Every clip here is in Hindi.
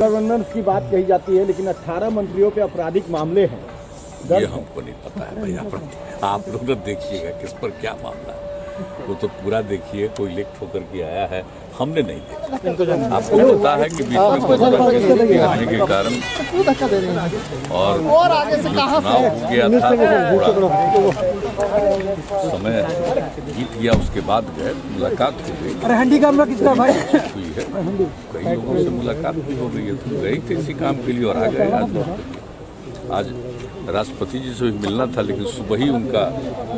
गवर्नेंस की बात कही जाती है, लेकिन 18 मंत्रियों पे आपराधिक मामले हैं। ये हमको नहीं पता है भैया, आप लोग तो देखिएगा किस पर क्या मामला है, वो तो पूरा देखिए। कोई लिख ठोकर के आया है, हमने नहीं देखा। आपको पता है कि बीच में आने के कारण और आगे से चुनाव हो गया था, समय बीत गया, उसके बाद गए, मुलाकात हो गई, हुई है, कई लोगों से मुलाकात भी हो गई है, तो गए थे इसी काम के लिए और आ गए। आज राष्ट्रपति जी से भी मिलना था, लेकिन सुबह ही उनका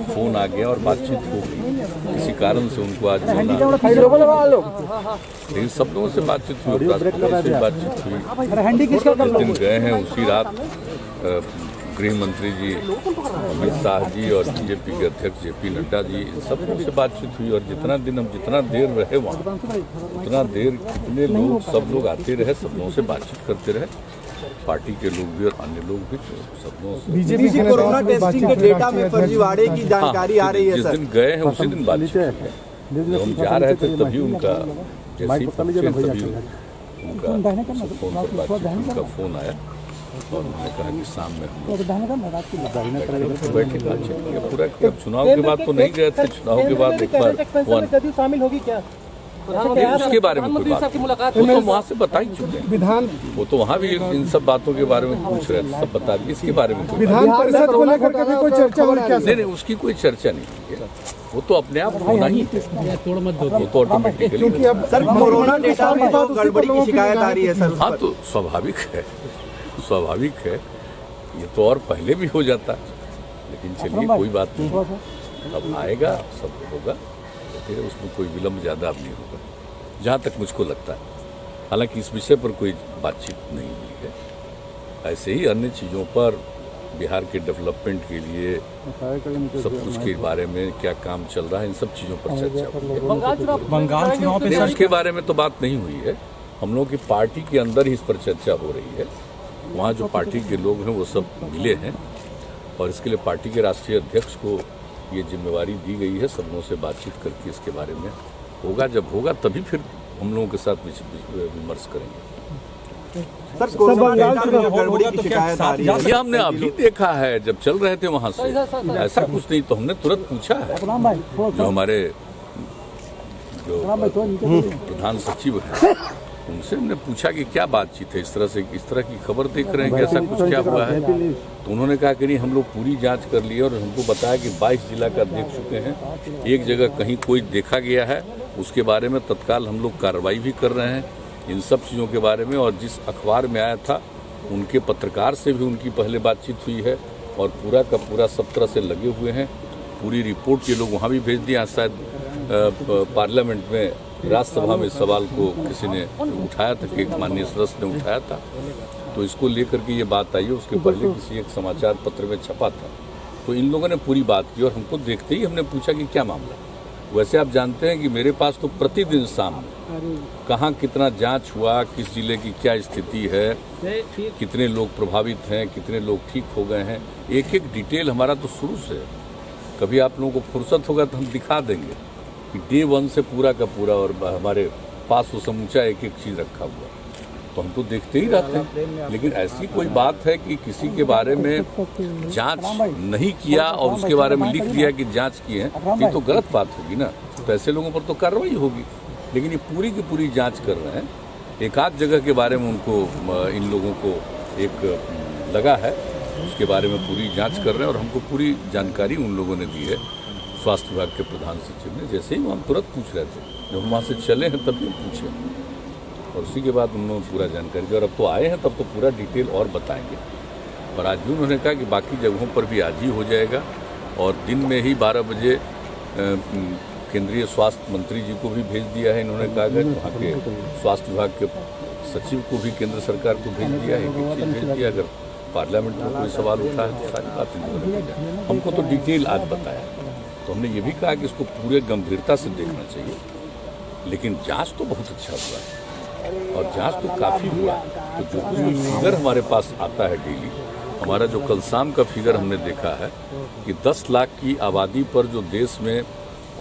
फोन आ गया और बातचीत हो गई, इसी कारण से उनको आज मिलना। लेकिन सब लोगों से बातचीत हुई, राष्ट्रपति से बातचीत हुई। जिस दिन गए हैं उसी रात गृह मंत्री जी अमित शाह जी और बीजेपी के अध्यक्ष जेपी नड्डा जी, इन सब लोगों से बातचीत हुई। और जितना दिन हम जितना देर रहे वहाँ, उतना देर कितने लोग, सब लोग आते रहे, सब लोगों से बातचीत करते रहे, पार्टी के लोग भी और अन्य लोग भी, सब लोगों से। बीजेपी कोरोना टेस्टिंग के डेटा में फर्जीवाड़े की जानकारी आ रही है। जिस दिन गए हैं उसी दिन बातचीत है, जब हम जा रहे थे तभी उनका जैसे तभी उनका फोन पर बातचीत, उनका फोन आया और उन्होंने कहा कि शाम में बैठे बातचीत पूरा किया। चुनाव के बाद तो नहीं गए थे, चुनाव के बाद एक बार शामिल होगी क्या उसके बारे में कोई बात, वो तो वहाँ से बता ही चुके हैं। विधान वो तो वहाँ भी इन सब बातों के बारे में पूछ रहे थे, सब बता दिए। इसके बारे में विधान परिषद को लेकर के कोई चर्चा हो रही है? नहीं, उसकी कोई चर्चा नहीं है, वो तो अपने आप होना ही है, वो तो ऑटोमेटिकली। क्योंकि अब सर कोरोना डेटा में गड़बड़ी की शिकायत आ रही है सर। हाँ, तो स्वाभाविक है, स्वाभाविक है, ये तो और पहले भी हो जाता, लेकिन चलिए कोई बात नहीं, अब आएगा, सब होगा, फिर उसमें कोई विलम्ब ज़्यादा अब नहीं होगा, जहाँ तक मुझको लगता है। हालांकि इस विषय पर कोई बातचीत नहीं हुई है, ऐसे ही अन्य चीज़ों पर, बिहार के डेवलपमेंट के लिए सब कुछ के बारे में क्या काम चल रहा है, इन सब चीज़ों पर चर्चा हुई है। बंगाल चुनाव पे उसके बारे में तो बात नहीं हुई है, हम लोगों की पार्टी के अंदर ही इस पर चर्चा हो रही है। वहाँ जो पार्टी के लोग हैं वो सब मिले हैं और इसके लिए पार्टी के राष्ट्रीय अध्यक्ष को ये जिम्मेवारी दी गई है, सब लोगों से बातचीत करके इसके बारे में होगा। जब होगा तभी फिर हम लोगों के साथ विमर्श करेंगे। सर बंगाल चुनाव गड़बड़ी की शिकायत आ रही है, ये हमने अभी देखा है, जब चल रहे थे वहाँ से, ऐसा कुछ नहीं, तो हमने तुरंत पूछा है, जो हमारे जो प्रधान सचिव हैं उनसे हमने पूछा कि क्या बातचीत है, इस तरह से, इस तरह की खबर देख रहे हैं कि ऐसा कुछ क्या हुआ है। तो उन्होंने कहा कि नहीं, हम लोग पूरी जांच कर लिए और हमको बताया कि 22 जिला का देख चुके हैं, एक जगह कहीं कोई देखा गया है, उसके बारे में तत्काल हम लोग कार्रवाई भी कर रहे हैं, इन सब चीज़ों के बारे में। और जिस अखबार में आया था उनके पत्रकार से भी उनकी पहले बातचीत हुई है और पूरा का पूरा सब तरह से लगे हुए हैं। पूरी रिपोर्ट ये लोग वहाँ भी भेज दिया, शायद पार्लियामेंट में, राज्यसभा में सवाल को किसी ने उठाया था, कि एक माननीय सदस्य ने उठाया था, तो इसको लेकर के ये बात आई है। उसके पहले किसी एक समाचार पत्र में छपा था, तो इन लोगों ने पूरी बात की और हमको देखते ही हमने पूछा कि क्या मामला है। वैसे आप जानते हैं कि मेरे पास तो प्रतिदिन शाम कहाँ कितना जांच हुआ, किस जिले की क्या स्थिति है, कितने लोग प्रभावित हैं, कितने लोग ठीक हो गए हैं, एक एक डिटेल हमारा तो शुरू से है। कभी आप लोगों को फुर्सत होगा तो हम दिखा देंगे कि डे 1 से पूरा का पूरा, और हमारे पास वो समूचा एक एक चीज़ रखा हुआ, तो हम तो देखते ही रहते हैं। लेकिन ऐसी कोई बात है कि किसी के बारे में जांच नहीं किया और उसके बारे में लिख दिया कि जांच की है, ये तो गलत बात होगी ना, तो ऐसे लोगों पर तो कार्रवाई होगी। लेकिन ये पूरी की पूरी जांच कर रहे हैं, एक आध जगह के बारे में उनको, इन लोगों को एक लगा है, उसके बारे में पूरी जाँच कर रहे हैं और हमको पूरी जानकारी उन लोगों ने दी है, स्वास्थ्य विभाग के प्रधान सचिव ने। जैसे ही हम तुरंत पूछ रहे थे, जब हम वहाँ से चले हैं तभी पूछे और उसी के बाद उन्होंने पूरा जानकारी दी। और अब तो आए हैं तब तो पूरा डिटेल और बताएंगे। और आज भी उन्होंने कहा कि बाकी जगहों पर भी आज ही हो जाएगा और दिन में ही 12 बजे केंद्रीय स्वास्थ्य मंत्री जी को भी भेज दिया है। इन्होंने कहा कि वहाँ के स्वास्थ्य विभाग के सचिव को भी केंद्र सरकार को भेज दिया है, एक चीज़ भेज दिया। अगर पार्लियामेंट में कोई सवाल उठा है तो सारी बात इन्होंने भेजा। हमको तो डिटेल आज बताया, तो हमने ये भी कहा कि इसको पूरे गंभीरता से देखना चाहिए। लेकिन जांच तो बहुत अच्छा हुआ है और जांच तो काफ़ी हुआ है। तो जो कुछ फिगर हमारे पास आता है डेली, हमारा जो कल शाम का फिगर हमने देखा है कि 10 लाख की आबादी पर जो देश में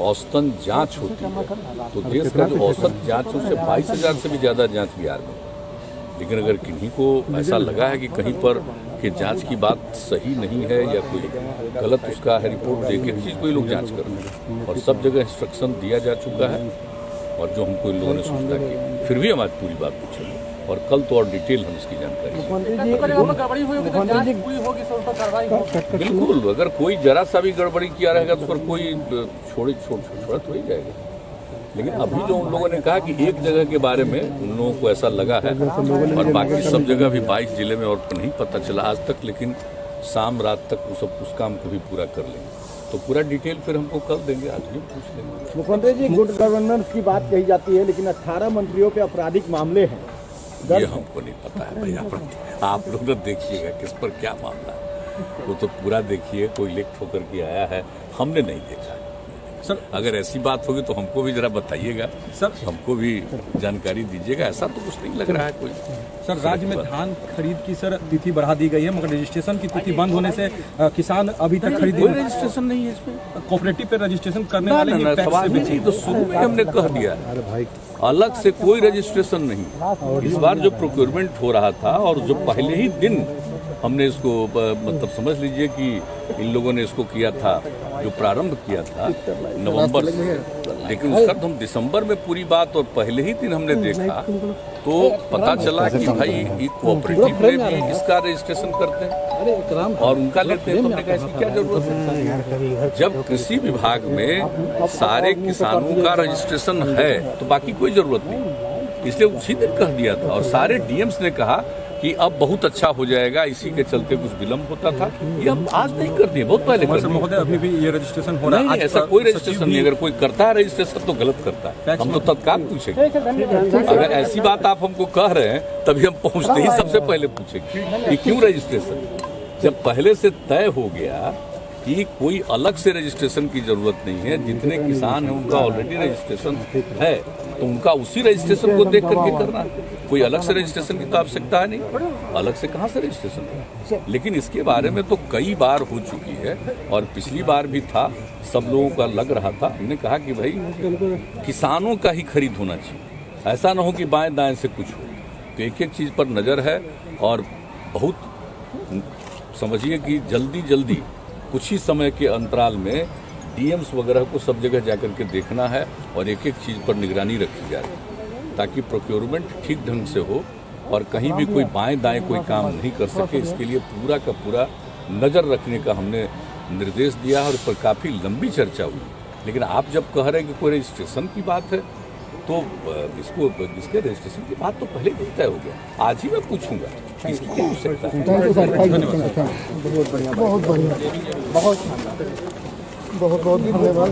औसतन जांच होती है, तो देश का जो औसत जांच है उससे 22,000 से भी ज़्यादा जांच बिहार में लेकिन अगर किन्हीं को ऐसा लगा है कि कहीं पर कि जांच की बात सही नहीं है या कोई गलत उसका है रिपोर्ट दे के चीज़ को ये लोग जांच कर रहे हैं और सब जगह इंस्ट्रक्शन दिया जा चुका है और जो हमको इन लोगों ने सूचना की फिर भी हमारी पूरी बात पूछेंगे और कल तो और डिटेल हम इसकी जानकारी बिल्कुल। अगर कोई जरा सा भी गड़बड़ी किया रहेगा तो फिर कोई छोड़ा तो ही जाएगा। लेकिन अभी जो उन लोगों ने कहा कि एक जगह के बारे में उन लोगों को ऐसा लगा है और बाकी सब जगह भी 22 जिले में और तो नहीं पता चला आज तक, लेकिन शाम रात तक उस काम को भी पूरा कर लेंगे। तो पूरा डिटेल फिर हमको कल देंगे, आज भी पूछ लेंगे। मुख्यमंत्री जी, गुड गवर्नेंस की बात कही जाती है लेकिन 18 मंत्रियों पे आपराधिक मामले हैं। ये हमको नहीं पता है भाई, आप लोग तो देखिएगा किस पर क्या मामला है, वो तो पूरा देखिए। कोई लिख ठोकर के आया है, हमने नहीं देखा सर। अगर ऐसी बात होगी तो हमको भी जरा बताइएगा सर, हमको भी जानकारी दीजिएगा। ऐसा तो कुछ नहीं लग रहा है कोई। सर, राज्य में धान खरीद की सर तिथि बढ़ा दी गई है, मगर रजिस्ट्रेशन की तिथि बंद होने से किसान अभी तक खरीद कोई रजिस्ट्रेशन नहीं है इसमें। कोऑपरेटिव पे रजिस्ट्रेशन करने वाले सवाल भी नहीं, तो शुरू में हमने कह दिया अलग से कोई रजिस्ट्रेशन नहीं। इस बार जो प्रोक्योरमेंट हो रहा था और जो पहले ही दिन हमने इसको मतलब समझ लीजिए कि इन लोगों ने इसको किया था, जो प्रारंभ किया था नवंबर से, लेकिन उसका तो हम दिसंबर में पूरी बात और पहले ही दिन हमने देखा तो पता चला कि भाई ये कोऑपरेटिव में भी इसका रजिस्ट्रेशन करते हैं और उनका लेते हैं। तो हमने कहा इसकी क्या जरूरत है? जब कृषि विभाग में सारे किसानों का रजिस्ट्रेशन है तो बाकी कोई जरूरत नहीं, इसलिए उसी दिन कह दिया था। और सारे डीएम्स ने कहा कि अब बहुत अच्छा हो जाएगा, इसी के चलते कुछ विलम्ब होता था। ये हम आज नहीं कर दिए, बहुत पहले कर दिए। अभी भी ये रजिस्ट्रेशन हो रहा है? नहीं, ऐसा कोई रजिस्ट्रेशन नहीं। अगर कोई करता है रजिस्ट्रेशन तो गलत करता है, हम तो तत्काल पूछेंगे। अगर ऐसी बात आप हमको कह रहे हैं तभी हम पहुंचते ही सबसे पहले पूछेंगे कि क्यों रजिस्ट्रेशन। जब पहले से तय हो गया कि कोई अलग से रजिस्ट्रेशन की जरूरत नहीं है, जितने किसान हैं उनका ऑलरेडी रजिस्ट्रेशन है, तो उनका उसी रजिस्ट्रेशन को देख करके करना। कोई अलग से रजिस्ट्रेशन की तो आवश्यकता है नहीं, अलग से कहाँ से रजिस्ट्रेशन है। लेकिन इसके बारे में तो कई बार हो चुकी है और पिछली बार भी था, सब लोगों का लग रहा था। हमने कहा कि भाई किसानों का ही खरीद होना चाहिए, ऐसा ना हो कि बाएं दाएं से कुछ हो। तो एक एक चीज़ पर नज़र है और बहुत समझिए कि जल्दी कुछ ही समय के अंतराल में डीएम्स वगैरह को सब जगह जाकर के देखना है और एक एक चीज़ पर निगरानी रखी जाए ताकि प्रोक्योरमेंट ठीक ढंग से हो और कहीं भी कोई बाएं दाएं कोई काम नहीं कर सके। इसके लिए पूरा का पूरा नज़र रखने का हमने निर्देश दिया और इस पर काफ़ी लंबी चर्चा हुई। लेकिन आप जब कह रहे हैं कि कोई रजिस्ट्रेशन की बात है तो इसके रजिस्ट्रेशन की बात तो पहले ही तय हो गया। आज ही मैं पूछूंगा इसकी क्या आवश्यकता है। बहुत बढ़िया, बहुत धन्यवाद।